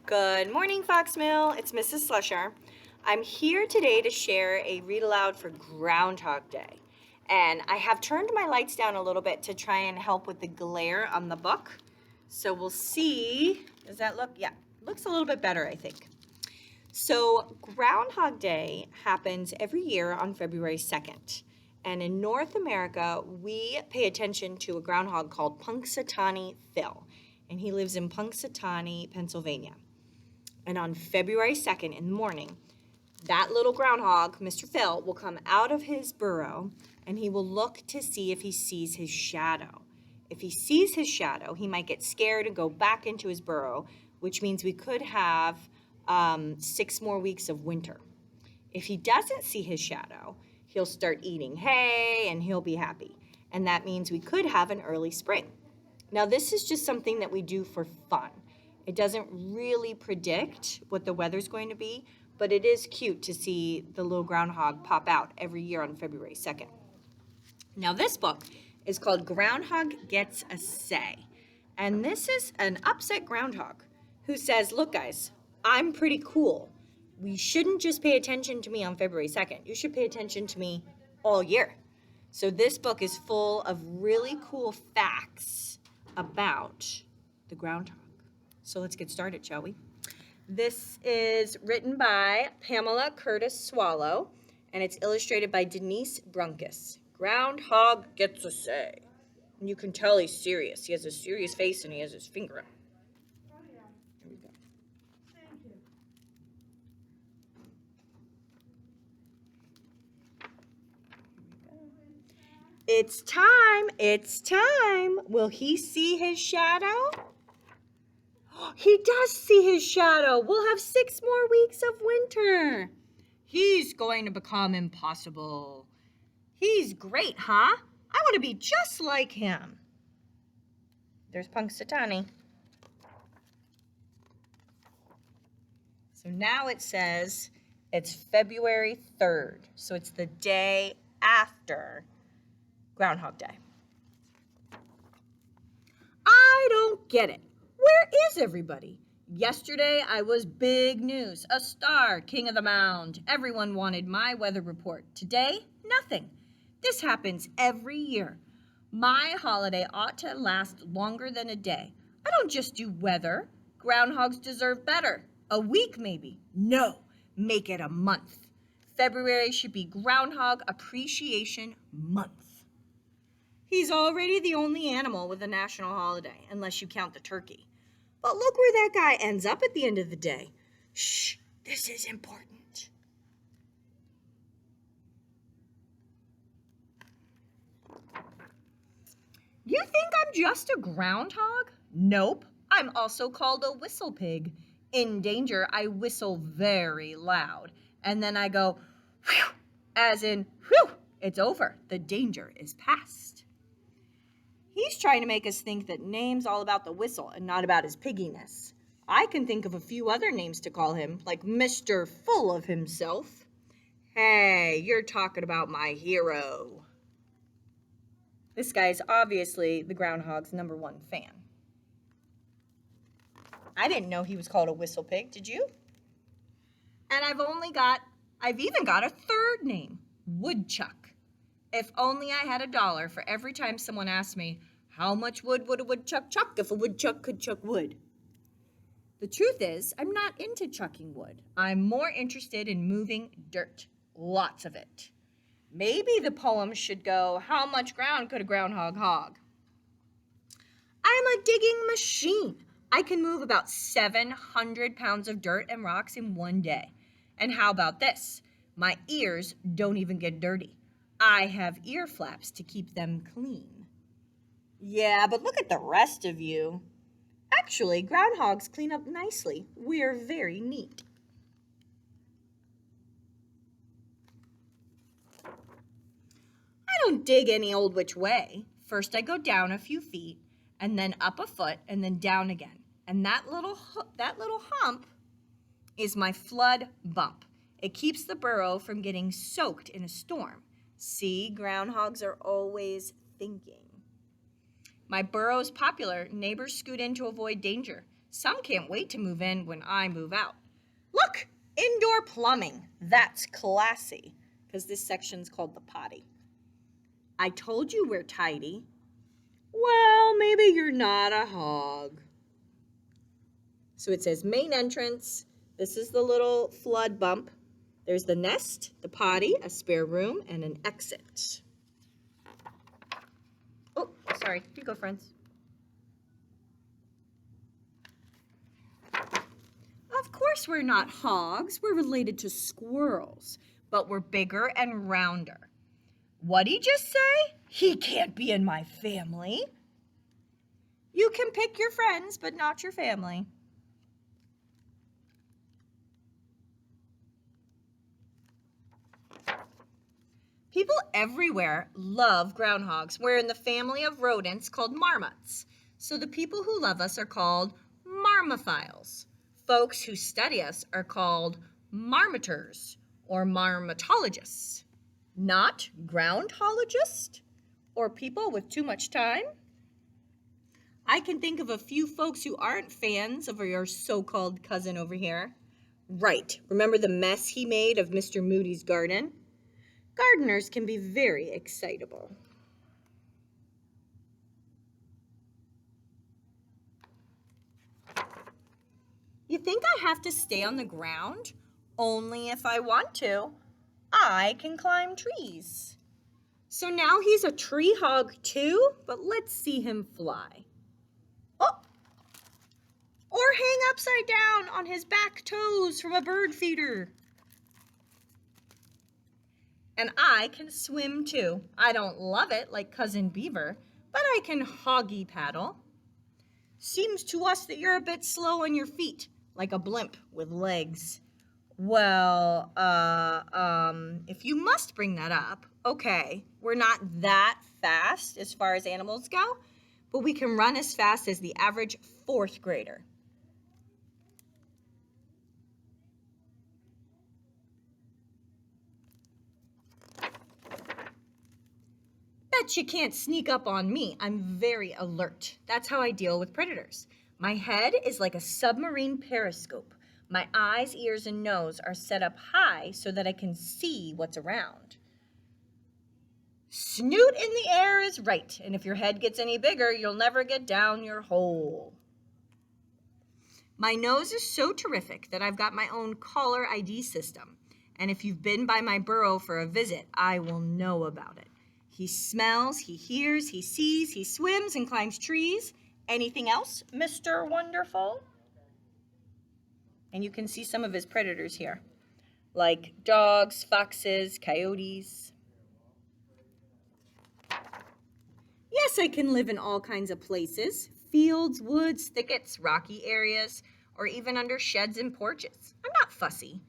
Good morning, Fox Mill. It's Mrs. Slusher. I'm here today to share a read aloud for Groundhog Day. And I have turned my lights down a little bit to try and help with the glare on the book. So we'll see. Does that look? Yeah, looks a little bit better, I think. So Groundhog Day happens every year on February 2nd. And in North America, we pay attention to a groundhog called Punxsutawney Phil. And he lives in Punxsutawney, Pennsylvania. And on February 2nd in the morning, that little groundhog, Mr. Phil, will come out of his burrow and he will look to see if he sees his shadow. If he sees his shadow, he might get scared and go back into his burrow, which means we could have 6 more weeks of winter. If he doesn't see his shadow, he'll start eating hay and he'll be happy. And that means we could have an early spring. Now, this is just something that we do for fun. It doesn't really predict what the weather's going to be, but it is cute to see the little groundhog pop out every year on February 2nd. Now, this book is called Groundhog Gets a Say. And this is an upset groundhog who says, look, guys, I'm pretty cool. We shouldn't just pay attention to me on February 2nd. You should pay attention to me all year. So this book is full of really cool facts about the groundhog. So let's get started, shall we? This is written by Pamela Curtis Swallow, and it's illustrated by Denise Brunkus. Groundhog Gets a Say. And you can tell he's serious. He has a serious face and he has his finger up. Oh, yeah. Here we go. Thank you. It's time. It's time. Will he see his shadow? He does see his shadow. We'll have 6 more weeks of winter. He's going to become impossible. He's great, huh? I want to be just like him. There's Punxsutawney. So now it says it's February 3rd. So it's the day after Groundhog Day. I don't get it. Where is everybody? Yesterday, I was big news, a star, king of the mound. Everyone wanted my weather report. Today, nothing. This happens every year. My holiday ought to last longer than a day. I don't just do weather. Groundhogs deserve better. A week, maybe. No, make it a month. February should be Groundhog Appreciation Month. He's already the only animal with a national holiday, unless you count the turkey. But look where that guy ends up at the end of the day. Shh, this is important. You think I'm just a groundhog? Nope, I'm also called a whistle pig. In danger, I whistle very loud. And then I go, whew, as in, whew, it's over. The danger is past. He's trying to make us think that name's all about the whistle and not about his pigginess. I can think of a few other names to call him, like Mr. Full of Himself. Hey, you're talking about my hero. This guy's obviously the groundhog's #1 fan. I didn't know he was called a whistle pig, did you? And I've even got a third name, Woodchuck. If only I had $1 for every time someone asked me, how much wood would a woodchuck chuck if a woodchuck could chuck wood? The truth is, I'm not into chucking wood. I'm more interested in moving dirt. Lots of it. Maybe the poem should go, how much ground could a groundhog hog? I'm a digging machine. I can move about 700 pounds of dirt and rocks in one day. And how about this? My ears don't even get dirty. I have ear flaps to keep them clean. Yeah, but look at the rest of you. Actually, groundhogs clean up nicely. We're very neat. I don't dig any old which way. First I go down a few feet, and then up a foot, and then down again. And that little hump is my flood bump. It keeps the burrow from getting soaked in a storm. See, groundhogs are always thinking. My burrow's popular. Neighbors scoot in to avoid danger. Some can't wait to move in when I move out. Look, indoor plumbing. That's classy, because this section's called the potty. I told you we're tidy. Well, maybe you're not a hog. So it says main entrance. This is the little flood bump. There's the nest, the potty, a spare room, and an exit. Oh, sorry. Here you go, friends. Of course we're not hogs. We're related to squirrels, but we're bigger and rounder. What'd he just say? He can't be in my family. You can pick your friends, but not your family. People everywhere love groundhogs. We're in the family of rodents called marmots. So the people who love us are called marmophiles. Folks who study us are called marmoters or marmotologists. Not groundhologists or people with too much time. I can think of a few folks who aren't fans of your so-called cousin over here. Right, remember the mess he made of Mr. Moody's garden? Gardeners can be very excitable. You think I have to stay on the ground? Only if I want to. I can climb trees. So now he's a tree hog too, but let's see him fly. Oh! Or hang upside down on his back toes from a bird feeder. And I can swim too. I don't love it like Cousin Beaver, but I can hoggy paddle. Seems to us that you're a bit slow on your feet, like a blimp with legs. Well, if you must bring that up, okay, we're not that fast as far as animals go, but we can run as fast as the average 4th grader. Bet you can't sneak up on me. I'm very alert. That's how I deal with predators. My head is like a submarine periscope. My eyes, ears, and nose are set up high so that I can see what's around. Snoot in the air is right, and if your head gets any bigger, you'll never get down your hole. My nose is so terrific that I've got my own caller ID system, and if you've been by my burrow for a visit, I will know about it. He smells, he hears, he sees, he swims and climbs trees. Anything else, Mr. Wonderful? And you can see some of his predators here, like dogs, foxes, coyotes. Yes, I can live in all kinds of places. Fields, woods, thickets, rocky areas, or even under sheds and porches. I'm not fussy.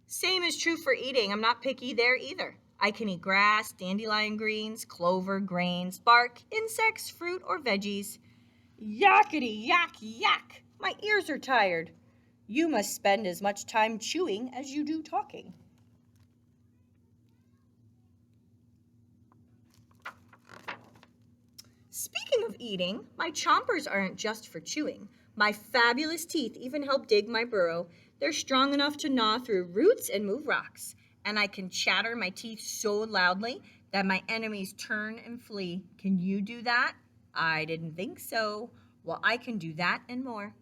Same is true for eating. I'm not picky there either. I can eat grass, dandelion greens, clover, grains, bark, insects, fruit, or veggies. Yakety yak yak! My ears are tired. You must spend as much time chewing as you do talking. Speaking of eating, my chompers aren't just for chewing. My fabulous teeth even help dig my burrow. They're strong enough to gnaw through roots and move rocks. And I can chatter my teeth so loudly that my enemies turn and flee. Can you do that? I didn't think so. Well, I can do that and more.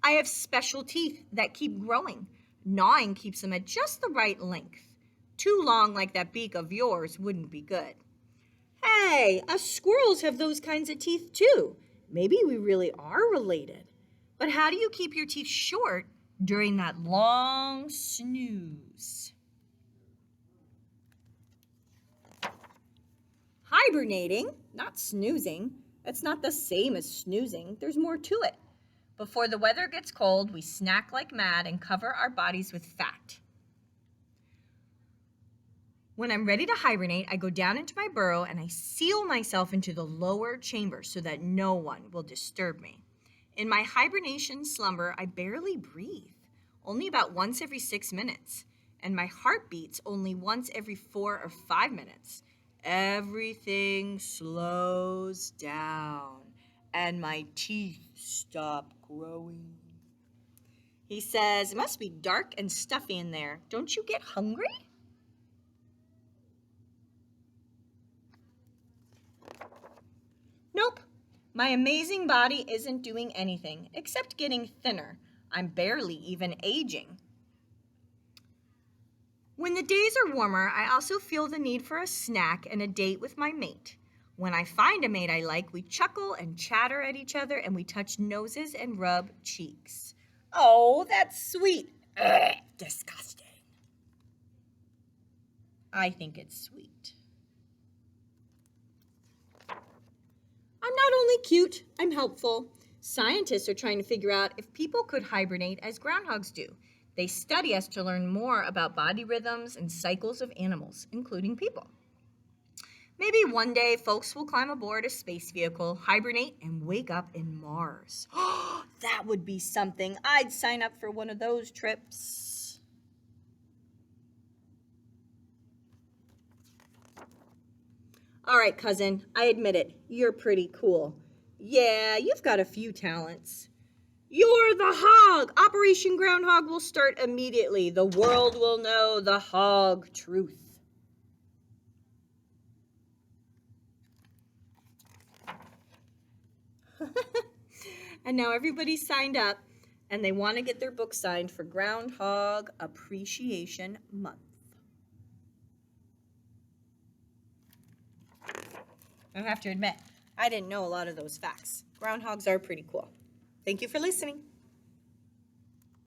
I have special teeth that keep growing. Gnawing keeps them at just the right length. Too long like that beak of yours wouldn't be good. Hey, us squirrels have those kinds of teeth too. Maybe we really are related. But how do you keep your teeth short during that long snooze? Hibernating, not snoozing. That's not the same as snoozing. There's more to it. Before the weather gets cold, we snack like mad and cover our bodies with fat. When I'm ready to hibernate, I go down into my burrow and I seal myself into the lower chamber so that no one will disturb me. In my hibernation slumber, I barely breathe, only about once every 6 minutes, and my heart beats only once every 4 or 5 minutes. Everything slows down and my teeth stop growing. He says, it must be dark and stuffy in there. Don't you get hungry? Nope. My amazing body isn't doing anything except getting thinner. I'm barely even aging. When the days are warmer, I also feel the need for a snack and a date with my mate. When I find a mate I like, we chuckle and chatter at each other and we touch noses and rub cheeks. Oh, that's sweet. Ugh, disgusting. I think it's sweet. I'm not only cute, I'm helpful. Scientists are trying to figure out if people could hibernate as groundhogs do. They study us to learn more about body rhythms and cycles of animals, including people. Maybe one day folks will climb aboard a space vehicle, hibernate, and wake up in Mars. That would be something. I'd sign up for one of those trips. All right, cousin, I admit it. You're pretty cool. Yeah, you've got a few talents. You're the hog! Operation Groundhog will start immediately. The world will know the hog truth. And now everybody's signed up, and they want to get their book signed for Groundhog Appreciation Month. I have to admit, I didn't know a lot of those facts. Groundhogs are pretty cool. Thank you for listening.